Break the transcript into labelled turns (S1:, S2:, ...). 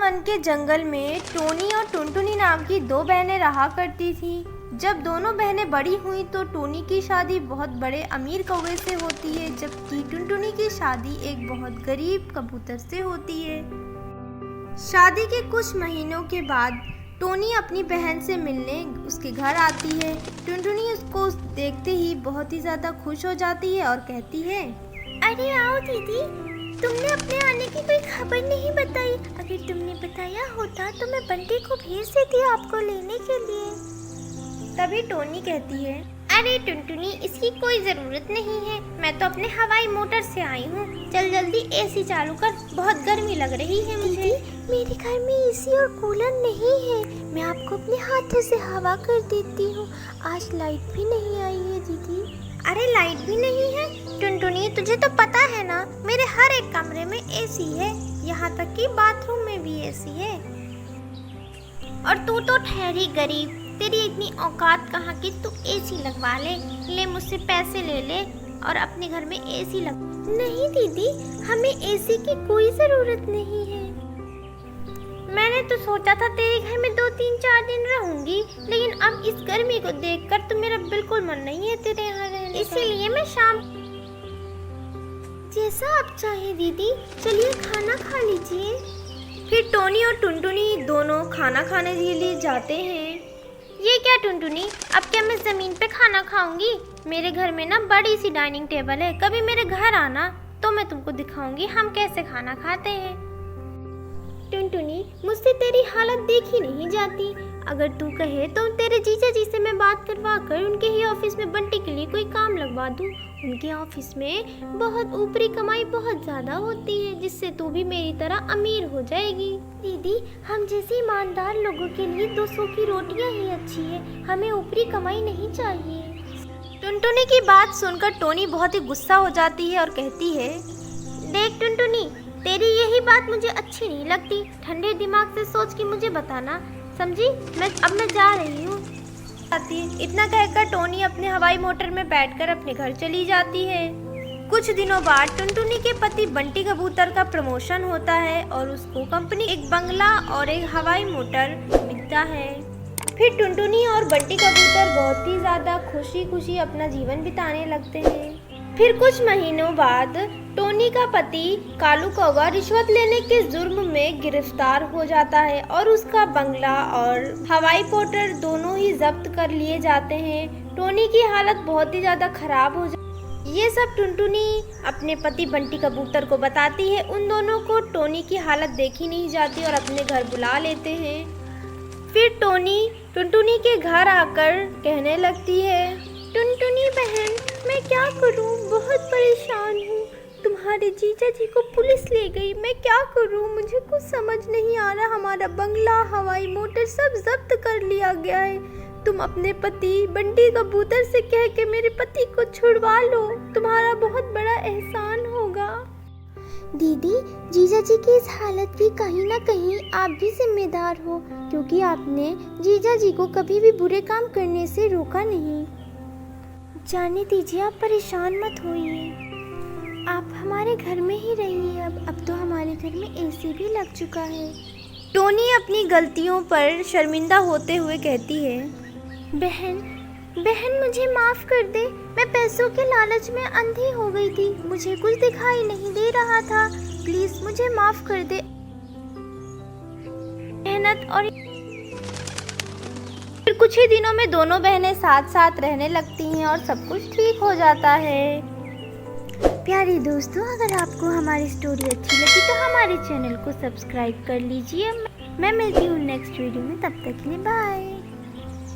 S1: One के जंगल में Tony और टुनटुनी नाम की दो बहनें रहा करती थीं। जब दोनों बहनें बड़ी हुईं तो टोनी की शादी बहुत बड़े अमीर कौवे से होती है, जबकि टुनटुनी की शादी एक बहुत गरीब कबूतर से होती है। शादी के कुछ महीनों के बाद टोनी अपनी बहन से मिलने उसके घर आती है। टुनटुनी उसको देखते ही बहुत ही ज़्यादा खुश हो जाती है और कहती है,
S2: अरे आओ दीदी, तुमने अपने आने की कोई खबर नहीं बताई। अगर तुमने बताया होता तो मैं बंटी को भेज देती आपको लेने के लिए।
S1: तभी टोनी कहती है,
S2: अरे टुनटुनी, इसकी कोई ज़रूरत नहीं है। मैं तो अपने हवाई मोटर से आई हूँ। चल जल्दी एसी चालू कर, बहुत गर्मी लग रही है मुझे।
S1: दीदी,
S2: मेरे घर में एसी और कूलर नहीं है। मैं आपको अपने हाथों से हवा कर देती हूँ। आज लाइट भी नहीं आई है दीदी।
S1: अरे लाइट भी नहीं है?
S2: टुनटुनी, तुझे तो पता है ना, मेरे हर एक कमरे में एसी है, यहाँ तक कि बाथरूम में भी एसी है। और तू तो ठहरी गरीब, तेरी इतनी औकात कहाँ कि तू एसी लगवा ले मुझसे पैसे ले और अपने घर में एसी लग। नहीं दीदी, हमें एसी की कोई ज़रूरत नहीं है। मैंने तो सोचा था तेरे घर में 2-3-4 दिन रहूंगी, लेकिन अब इस गर्मी को देखकर तो मेरा बिल्कुल मन नहीं है तेरे यहाँ रहने, इसीलिए मैं शाम। जैसा आप चाहे दीदी, चलिए खाना खा लीजिए।
S1: फिर टोनी और टुनटुनी दोनों खाना खाने के लिए जाते हैं।
S2: ये क्या टुनटुनी, अब क्या मैं ज़मीन पे खाना खाऊंगी? मेरे घर में ना बड़ी सी डाइनिंग टेबल है, कभी मेरे घर आना तो मैं तुमको दिखाऊंगी हम कैसे खाना खाते हैं। टुनटुनी, मुझसे तेरी हालत देखी नहीं जाती। अगर तू कहे तो तेरे जीजा जी से मैं बात करवा कर उनके ही ऑफिस में बंटी के लिए कोई काम लगवा दूँ। उनके ऑफिस में बहुत ऊपरी कमाई बहुत ज़्यादा होती है, जिससे तू भी मेरी तरह अमीर हो जाएगी। दीदी, हम जैसे ईमानदार लोगों के लिए 200 की रोटियां ही अच्छी है, हमें ऊपरी कमाई नहीं चाहिए।
S1: टुनटुनी की बात सुनकर टोनी बहुत ही गुस्सा हो जाती है और कहती है,
S2: देख टुनटुनी, तेरी यही बात मुझे अच्छी नहीं लगती। ठंडे दिमाग से सोच के मुझे बताना, समझी? मैं जा रही हूँ।
S1: इतना कहकर टोनी अपने हवाई मोटर में बैठकर अपने घर चली जाती है। कुछ दिनों बाद टुनटुनी के पति बंटी कबूतर का प्रमोशन होता है और उसको कंपनी एक बंगला और एक हवाई मोटर मिलता है। फिर टुनटुनी और बंटी कबूतर बहुत ही ज़्यादा खुशी खुशी अपना जीवन बिताने लगते हैं। फिर कुछ महीनों बाद टोनी का पति कालू कौवा रिश्वत लेने के जुर्म में गिरफ्तार हो जाता है और उसका बंगला और हवाई मोटर दोनों ही जब्त कर लिए जाते हैं। टोनी की हालत बहुत ही ज़्यादा खराब हो जाती है। ये सब टुनटुनी अपने पति बंटी कबूतर को बताती है। उन दोनों को टोनी की हालत देखी नहीं जाती और अपने घर बुला लेते हैं। फिर टोनी टुनटुनी के घर आकर कहने लगती है,
S2: टुनटुनी बहन, मैं क्या करूं? बहुत परेशान हूँ। तुम्हारे जीजा जी को पुलिस ले गई, मैं क्या करूं? मुझे कुछ समझ नहीं आ रहा। हमारा बंगला, हवाई मोटर सब जब्त कर लिया गया है। तुम अपने पति बंटी कबूतर से कह के मेरे पति को छुड़वा लो, तुम्हारा बहुत बड़ा एहसान होगा। दीदी, जीजा जी की इस हालत की कहीं ना कहीं आप भी जिम्मेदार हो, क्योंकि आपने जीजा जी को कभी भी बुरे काम करने से रोका नहीं। जाने दीजिए, आप परेशान मत होइए, आप हमारे घर में ही रहिए। अब तो हमारे घर में एसी भी लग चुका है।
S1: टोनी अपनी गलतियों पर शर्मिंदा होते हुए कहती है,
S2: बहन मुझे माफ़ कर दे। मैं पैसों के लालच में अंधी हो गई थी, मुझे कुछ दिखाई नहीं दे रहा था। प्लीज़ मुझे माफ़ कर दे। मेहनत और
S1: फिर कुछ ही दिनों में दोनों बहनें साथ साथ रहने लगती हैं और सब कुछ ठीक हो जाता है।
S2: प्यारे दोस्तों, अगर आपको हमारी स्टोरी अच्छी लगी तो हमारे चैनल को सब्सक्राइब कर लीजिए। मैं मिलती हूँ नेक्स्ट वीडियो में, तब तक के लिए बाय।